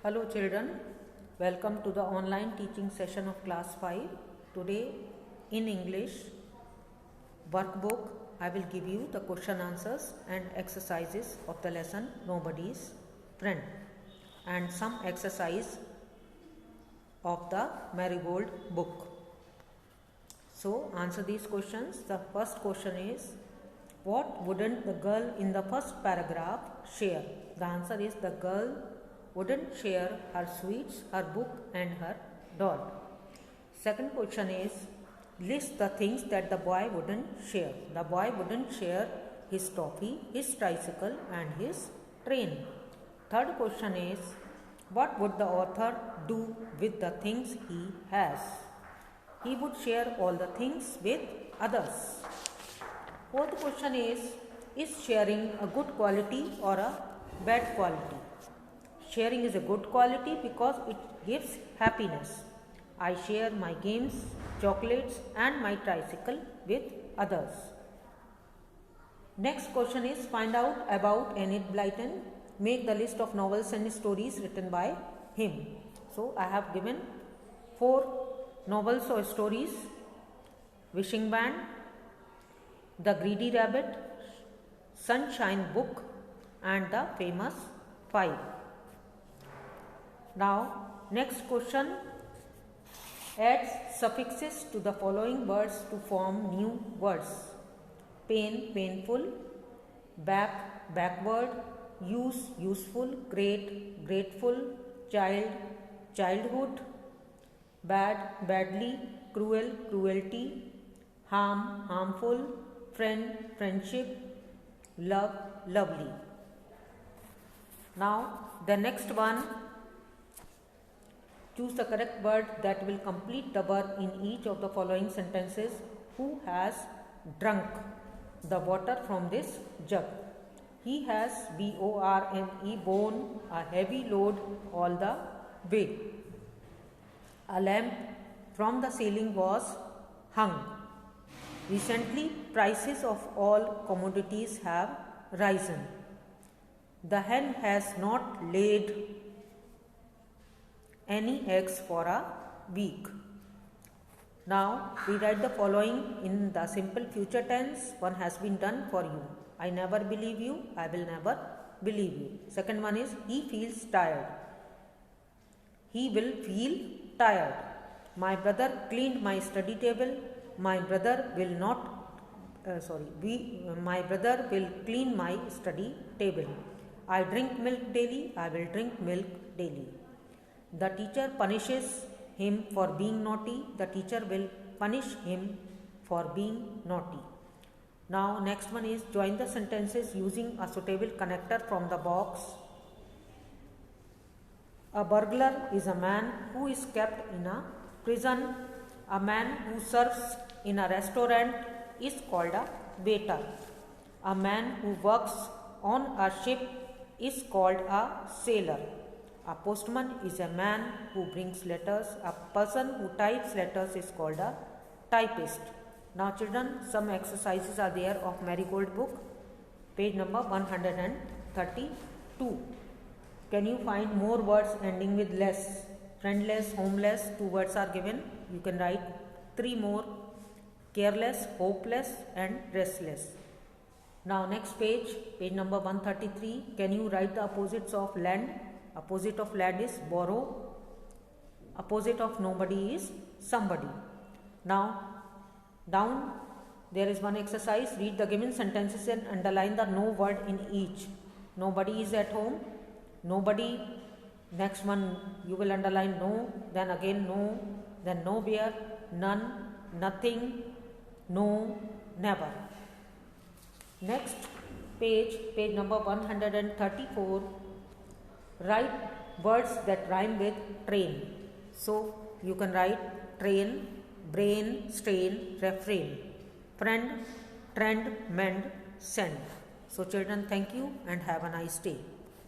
Hello children, welcome to the online teaching session of class 5. Today in English workbook I will give you the question answers and exercises of the lesson Nobody's Friend and some exercise of the Marigold book. So answer these questions. The first question is, what wouldn't the girl in the first paragraph share? The answer is the girl wouldn't share her sweets, her book and her doll. Second question is, list the things that the boy wouldn't share. The boy wouldn't share his toffee, his tricycle and his train. Third question is, what would the author do with the things he has? He would share all the things with others. Fourth question is sharing a good quality or a bad quality? Sharing is a good quality because it gives happiness. I share my games, chocolates and my tricycle with others. Next question is, find out about Enid Blyton. Make the list of novels and stories written by him. So I have given 4 novels or stories: Wishing Band, The Greedy Rabbit, Sunshine Book and The Famous 5. Now next question, adds suffixes to the following words to form new words: pain, painful; back, backward; use, useful; great, grateful; child, childhood; bad, badly; cruel, cruelty; harm, harmful; friend, friendship; love, lovely. Now the next one, choose the correct word that will complete the verb in each of the following sentences. Who has drunk the water from this jug? He has, B-O-R-N-E, borne a heavy load all the way. A lamp from the ceiling was hung. Recently, prices of all commodities have risen. The hen has not laid any eggs for a week. Now we write the following in the simple future tense. One has been done for you. I never believe you, I will never believe you. Second one is, he feels tired. He will feel tired. My brother cleaned my study table. My brother will not my brother will clean my study table. I drink milk daily. I will drink milk daily. The teacher punishes him for being naughty. The teacher will punish him for being naughty. Now next one is, join the sentences using a suitable connector from the box. A burglar is a man who is kept in a prison. A man who serves in a restaurant is called a waiter. A man who works on a ship is called a sailor. A postman is a man who brings letters. A person who types letters is called a typist. Now children, some exercises are there of Marigold book, page number 132. Can you find more words ending with less? Friendless, homeless, 2 words are given. You can write 3 more: careless, hopeless and restless. Now next page, page number 133. Can you write the opposites of land? Opposite of land is borrow. Opposite of nobody is somebody. Now down there is one exercise. Read the given sentences and underline the no word in each. Nobody is at home. Nobody. Next one you will underline no, then again no, then nowhere, none, nothing, no, never. Next page, page number 134. Write words that rhyme with train. So you can write train, brain, strain, refrain, friend, trend, mend, send. So children, thank you and have a nice day.